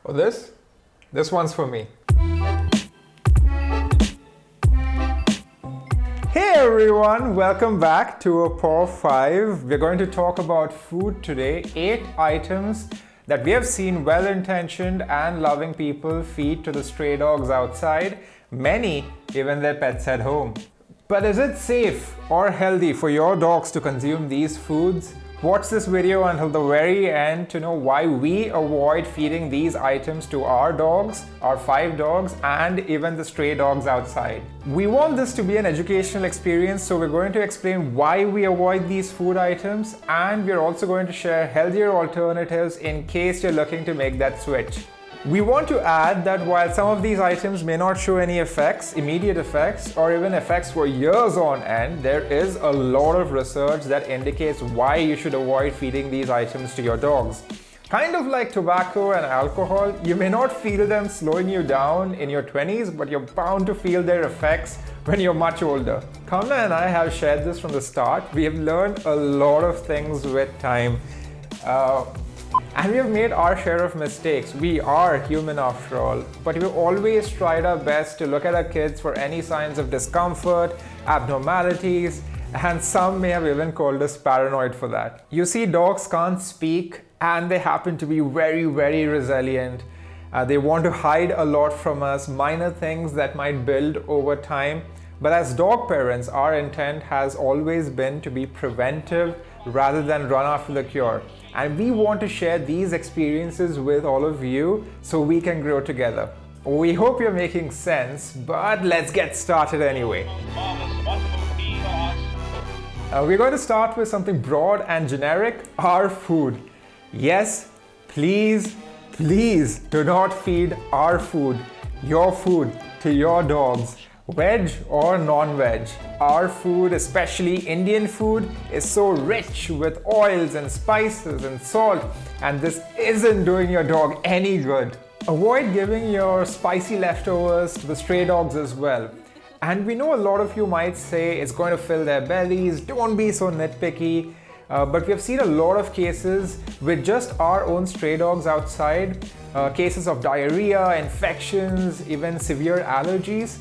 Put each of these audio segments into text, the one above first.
Oh, this one's for me. Hey everyone, welcome back to a Pour 5. We're going to talk about food today. 8 items that we have seen well-intentioned and loving people feed to the stray dogs outside, many even their pets at home. But is it safe or healthy for your dogs to consume these foods? Watch this video until the very end to know why we avoid feeding these items to our dogs, our 5 dogs, and even the stray dogs outside. We want this to be an educational experience, so we're going to explain why we avoid these food items, and we're also going to share healthier alternatives in case you're looking to make that switch. We want to add that while some of these items may not show any effects, immediate effects, or even effects for years on end, there is a lot of research that indicates why you should avoid feeding these items to your dogs. Kind of like tobacco and alcohol, you may not feel them slowing you down in your 20s, but you're bound to feel their effects when you're much older. Kamna and I have shared this from the start. We have learned a lot of things with time. And we have made our share of mistakes. We are human after all, but we've always tried our best to look at our kids for any signs of discomfort, abnormalities, and some may have even called us paranoid for that. You see, dogs can't speak and they happen to be very, very resilient. They want to hide a lot from us, minor things that might build over time. But as dog parents, our intent has always been to be preventive rather than run after the cure. And we want to share these experiences with all of you so we can grow together. We hope you're making sense, but let's get started anyway. We're going to start with something broad and generic, our food. Yes, please do not feed our food, your food, to your dogs. Veg or non-veg, our food, especially Indian food, is so rich with oils and spices and salt, and this isn't doing your dog any good. Avoid giving your spicy leftovers to the stray dogs as well. And we know a lot of you might say it's going to fill their bellies, don't be so nitpicky, but we have seen a lot of cases with just our own stray dogs outside, cases of diarrhea, infections, even severe allergies.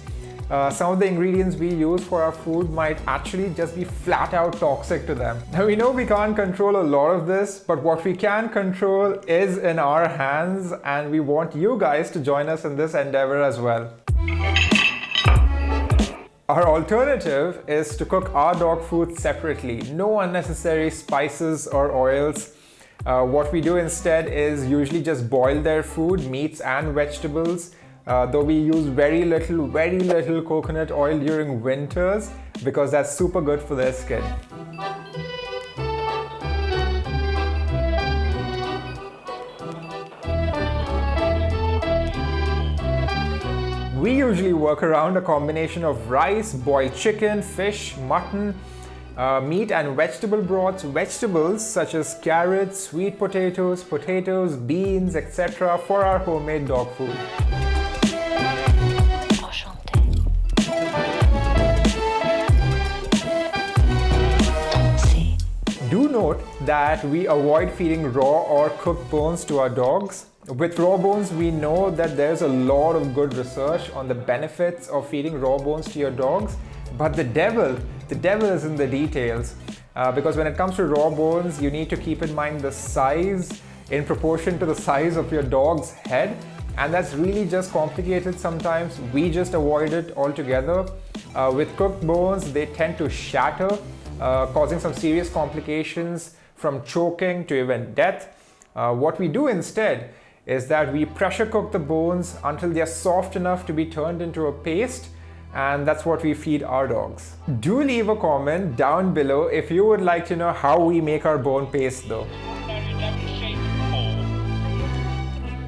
Some of the ingredients we use for our food might actually just be flat out toxic to them. Now we know we can't control a lot of this, but what we can control is in our hands, and we want you guys to join us in this endeavor as well. Our alternative is to cook our dog food separately. No unnecessary spices or oils. What we do instead is usually just boil their food, meats and vegetables. Though we use very little coconut oil during winters because that's super good for their skin. We usually work around a combination of rice, boiled chicken, fish, mutton, meat and vegetable broths, vegetables such as carrots, sweet potatoes, beans, etc. for our homemade dog food. Do note that we avoid feeding raw or cooked bones to our dogs. With raw bones, we know that there's a lot of good research on the benefits of feeding raw bones to your dogs, but the devil is in the details. Because when it comes to raw bones, you need to keep in mind the size in proportion to the size of your dog's head, and that's really just complicated sometimes. We just avoid it altogether. With cooked bones, they tend to shatter, causing some serious complications from choking to even death. What we do instead is that we pressure cook the bones until they are soft enough to be turned into a paste, and that's what we feed our dogs. Do leave a comment down below if you would like to know how we make our bone paste though.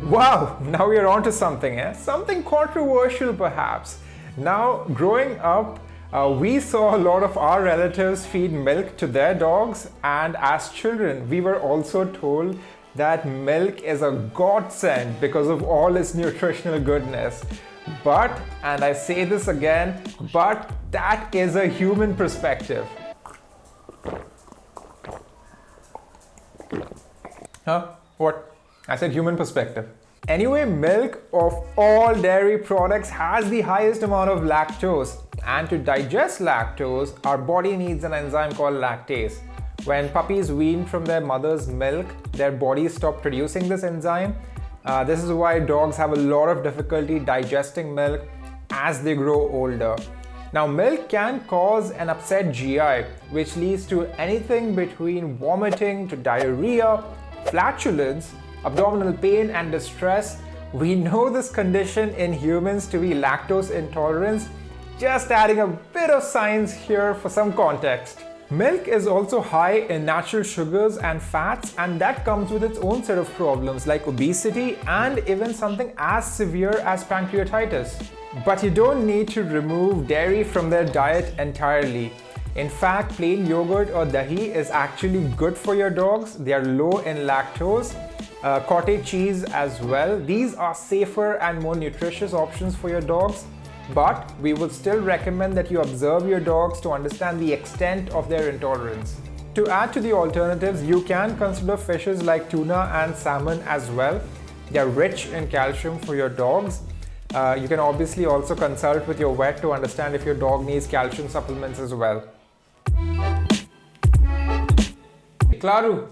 Wow, now we are on to something, something controversial perhaps. Now, growing up, we saw a lot of our relatives feed milk to their dogs, and as children, we were also told that milk is a godsend because of all its nutritional goodness. But, and I say this again, but that is a human perspective. Huh? What? I said human perspective. Anyway, milk of all dairy products has the highest amount of lactose. And to digest lactose, our body needs an enzyme called lactase. When puppies wean from their mother's milk, their bodies stop producing this enzyme. This is why dogs have a lot of difficulty digesting milk as they grow older. Now, milk can cause an upset GI, which leads to anything between vomiting to diarrhea, flatulence, abdominal pain and distress. We know this condition in humans to be lactose intolerance. Just adding a bit of science here for some context. Milk is also high in natural sugars and fats, and that comes with its own set of problems like obesity and even something as severe as pancreatitis. But you don't need to remove dairy from their diet entirely. In fact, plain yogurt or dahi is actually good for your dogs. They are low in lactose. Cottage cheese as well. These are safer and more nutritious options for your dogs. But we would still recommend that you observe your dogs to understand the extent of their intolerance. To add to the alternatives, you can consider fishes like tuna and salmon as well. They are rich in calcium for your dogs. You can obviously also consult with your vet to understand if your dog needs calcium supplements as well. Claro.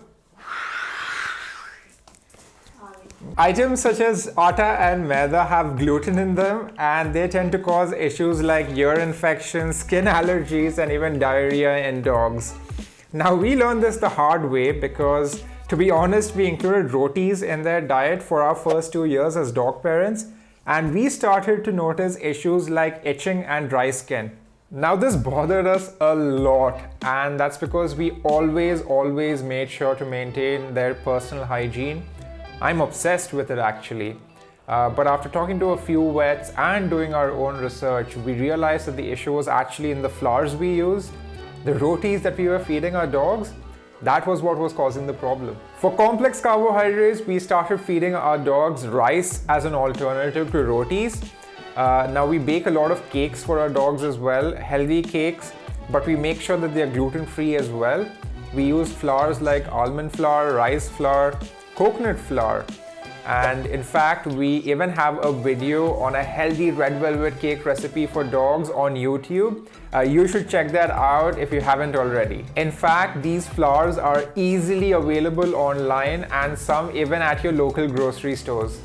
Items such as atta and maida have gluten in them, and they tend to cause issues like ear infections, skin allergies, and even diarrhea in dogs. Now, we learned this the hard way because, to be honest, we included rotis in their diet for our first 2 years as dog parents, and we started to notice issues like itching and dry skin. Now, this bothered us a lot, and that's because we always made sure to maintain their personal hygiene. I'm obsessed with it actually. But after talking to a few vets and doing our own research, we realized that the issue was actually in the flours we used. The rotis that we were feeding our dogs, that was what was causing the problem. For complex carbohydrates, we started feeding our dogs rice as an alternative to rotis. Now we bake a lot of cakes for our dogs as well, healthy cakes, but we make sure that they are gluten-free as well. We use flours like almond flour, rice flour, coconut flour, and in fact we even have a video on a healthy red velvet cake recipe for dogs on YouTube. You should check that out if you haven't already. In fact, these flours are easily available online and some even at your local grocery stores.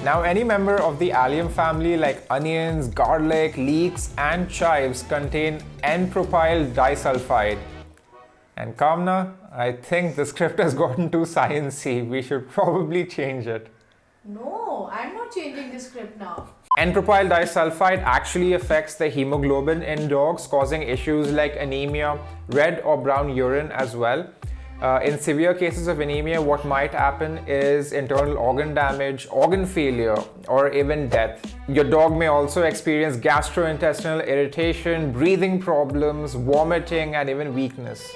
Now, any member of the Allium family like onions, garlic, leeks and chives contain N-propyl disulfide. And Kamna, I think the script has gotten too sciencey. We should probably change it. No, I'm not changing the script now. N-propyl disulfide actually affects the hemoglobin in dogs, causing issues like anemia, red or brown urine as well. In severe cases of anemia, what might happen is internal organ damage, organ failure, or even death. Your dog may also experience gastrointestinal irritation, breathing problems, vomiting, and even weakness.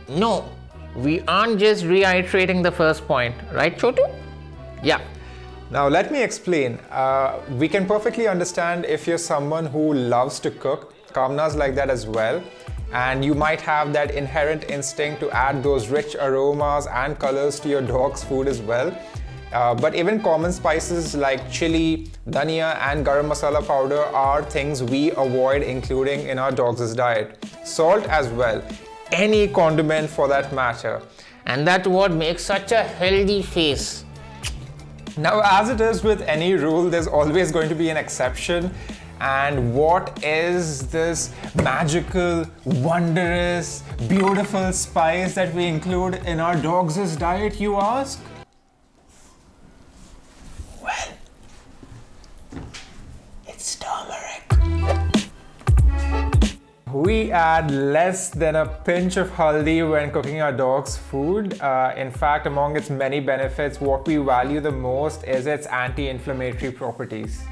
No, we aren't just reiterating the first point, right, Chotu? Yeah. Now let me explain. We can perfectly understand if you're someone who loves to cook. Kamna's like that as well. And you might have that inherent instinct to add those rich aromas and colors to your dog's food as well. But even common spices like chili, dhania and garam masala powder are things we avoid including in our dog's diet. Salt as well. Any condiment for that matter. And that's what makes such a healthy face. Now, as it is with any rule, there's always going to be an exception. And what is this magical, wondrous, beautiful spice that we include in our dog's diet, you ask? Well, it's turmeric. We add less than a pinch of haldi when cooking our dog's food. In fact, among its many benefits, what we value the most is its anti-inflammatory properties.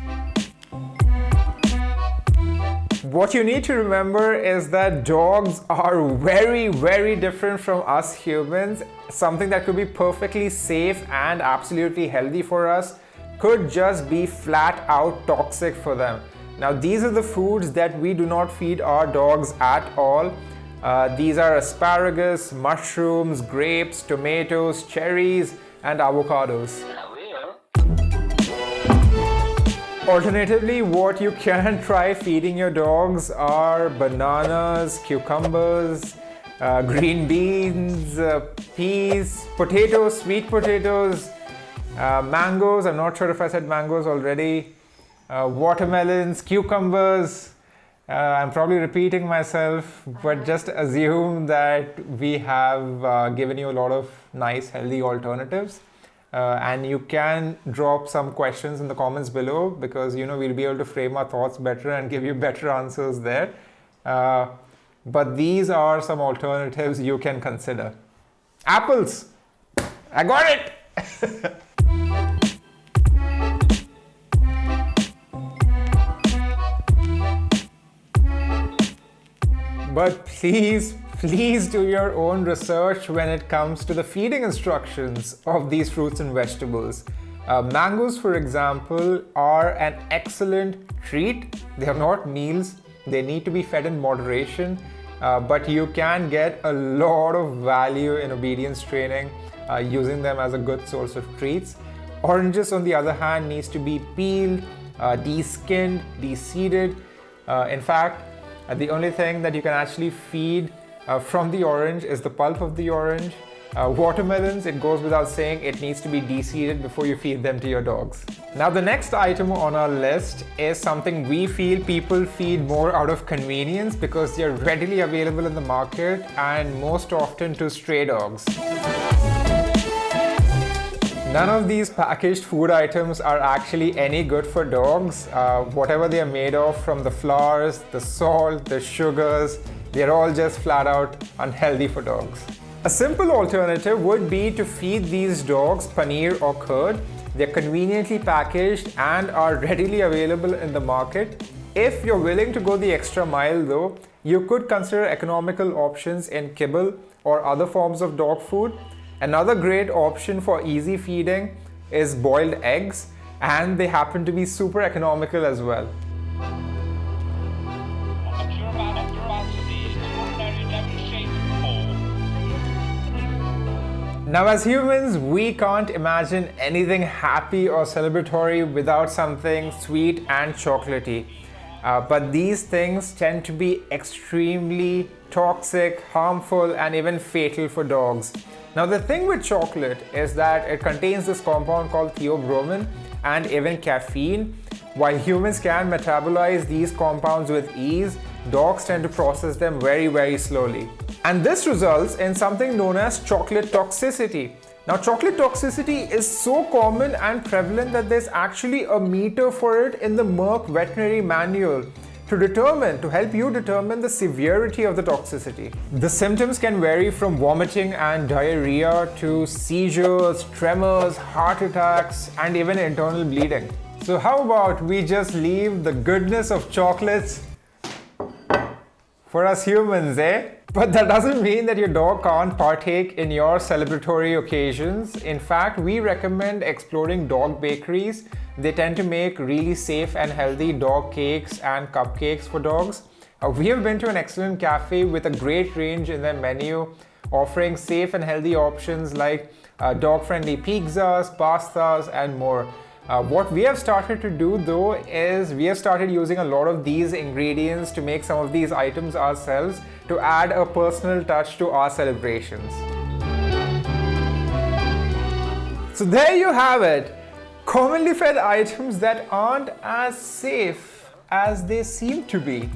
What you need to remember is that dogs are very different from us humans. Something that could be perfectly safe and absolutely healthy for us could just be flat out toxic for them. Now, these are the foods that we do not feed our dogs at all. These are asparagus, mushrooms, grapes, tomatoes, cherries, and avocados. Alternatively, what you can try feeding your dogs are bananas, cucumbers, green beans, peas, potatoes, sweet potatoes, mangoes. I'm not sure if I said mangoes already. Watermelons, cucumbers. I'm probably repeating myself, but just assume that we have given you a lot of nice, healthy alternatives. And you can drop some questions in the comments below, because we'll be able to frame our thoughts better and give you better answers there. But these are some alternatives you can consider. Apples! I got it! But please do your own research when it comes to the feeding instructions of these fruits and vegetables. Mangoes, for example, are an excellent treat. They are not meals. They need to be fed in moderation, but you can get a lot of value in obedience training using them as a good source of treats. Oranges, on the other hand, needs to be peeled, de-skinned, de-seeded. In fact, the only thing that you can actually feed from the orange is the pulp of the orange. Watermelons, it goes without saying, it needs to be de-seeded before you feed them to your dogs. Now, the next item on our list is something we feel people feed more out of convenience because they're readily available in the market and most often to stray dogs. None of these packaged food items are actually any good for dogs. Whatever they are made of, from the flours, the salt, the sugars, they're all just flat out unhealthy for dogs. A simple alternative would be to feed these dogs paneer or curd. They're conveniently packaged and are readily available in the market. If you're willing to go the extra mile though, you could consider economical options in kibble or other forms of dog food. Another great option for easy feeding is boiled eggs, and they happen to be super economical as well. Now, as humans, we can't imagine anything happy or celebratory without something sweet and chocolatey. But these things tend to be extremely toxic, harmful, and even fatal for dogs. Now, the thing with chocolate is that it contains this compound called theobromine and even caffeine. While humans can metabolize these compounds with ease, dogs tend to process them very, very slowly. And this results in something known as chocolate toxicity. Now, chocolate toxicity is so common and prevalent that there's actually a meter for it in the Merck veterinary manual to help you determine the severity of the toxicity. The symptoms can vary from vomiting and diarrhea to seizures, tremors, heart attacks, and even internal bleeding. So how about we just leave the goodness of chocolates for us humans, eh? But that doesn't mean that your dog can't partake in your celebratory occasions. In fact, we recommend exploring dog bakeries. They tend to make really safe and healthy dog cakes and cupcakes for dogs. We have been to an excellent cafe with a great range in their menu, offering safe and healthy options like dog-friendly pizzas, pastas, and more. What we have started to do though is we have started using a lot of these ingredients to make some of these items ourselves to add a personal touch to our celebrations. So there you have it. Commonly fed items that aren't as safe as they seem to be.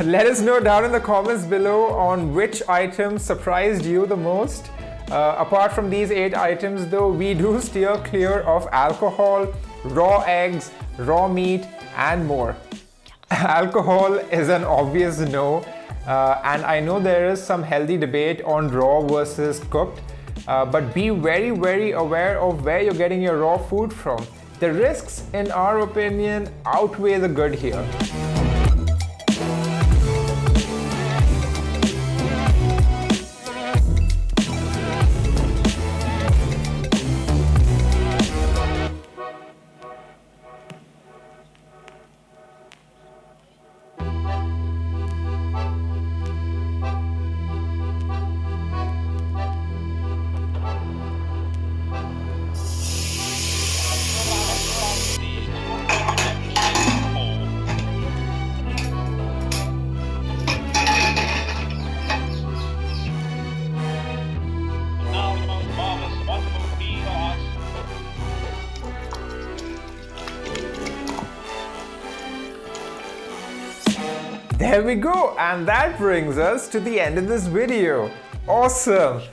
Let us know down in the comments below on which items surprised you the most. Apart from these 8 items though, we do steer clear of alcohol, raw eggs, raw meat, and more. Alcohol is an obvious no, and I know there is some healthy debate on raw versus cooked, but be very, very aware of where you're getting your raw food from. The risks, in our opinion, outweigh the good here. There we go, and that brings us to the end of this video. Awesome!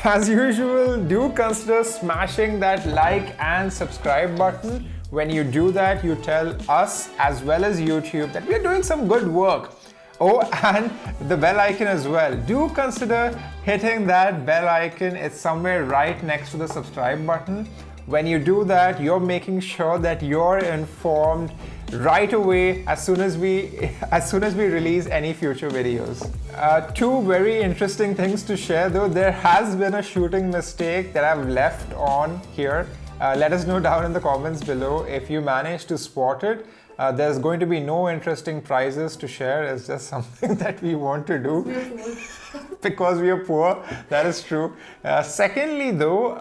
As usual, do consider smashing that like and subscribe button. When you do that, you tell us as well as YouTube that we are doing some good work. Oh, and the bell icon as well. Do consider hitting that bell icon. It's somewhere right next to the subscribe button. When you do that, you're making sure that you're informed right away as soon as we release any future videos. Two very interesting things to share though. There has been a shooting mistake that I've left on here. Let us know down in the comments below if you manage to spot it. There's going to be no interesting prizes to share. It's just something that we want to do because we are poor. That is true. Secondly though,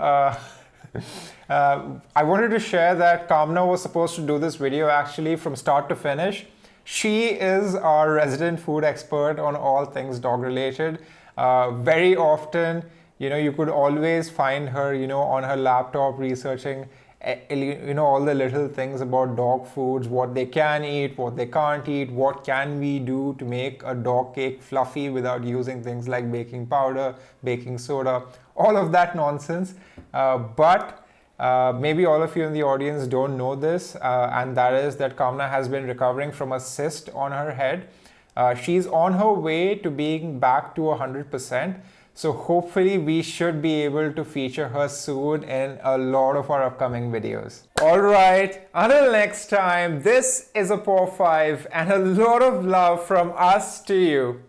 I wanted to share that Kamna was supposed to do this video actually from start to finish. She is our resident food expert on all things dog related. Very often, you could always find her, on her laptop researching, all the little things about dog foods, what they can eat, what they can't eat, what can we do to make a dog cake fluffy without using things like baking powder, baking soda, all of that nonsense. But maybe all of you in the audience don't know this, and that is that Kamna has been recovering from a cyst on her head. She's on her way to being back to 100%. So hopefully we should be able to feature her soon in a lot of our upcoming videos. Alright, until next time, this is a Paw 5 and a lot of love from us to you.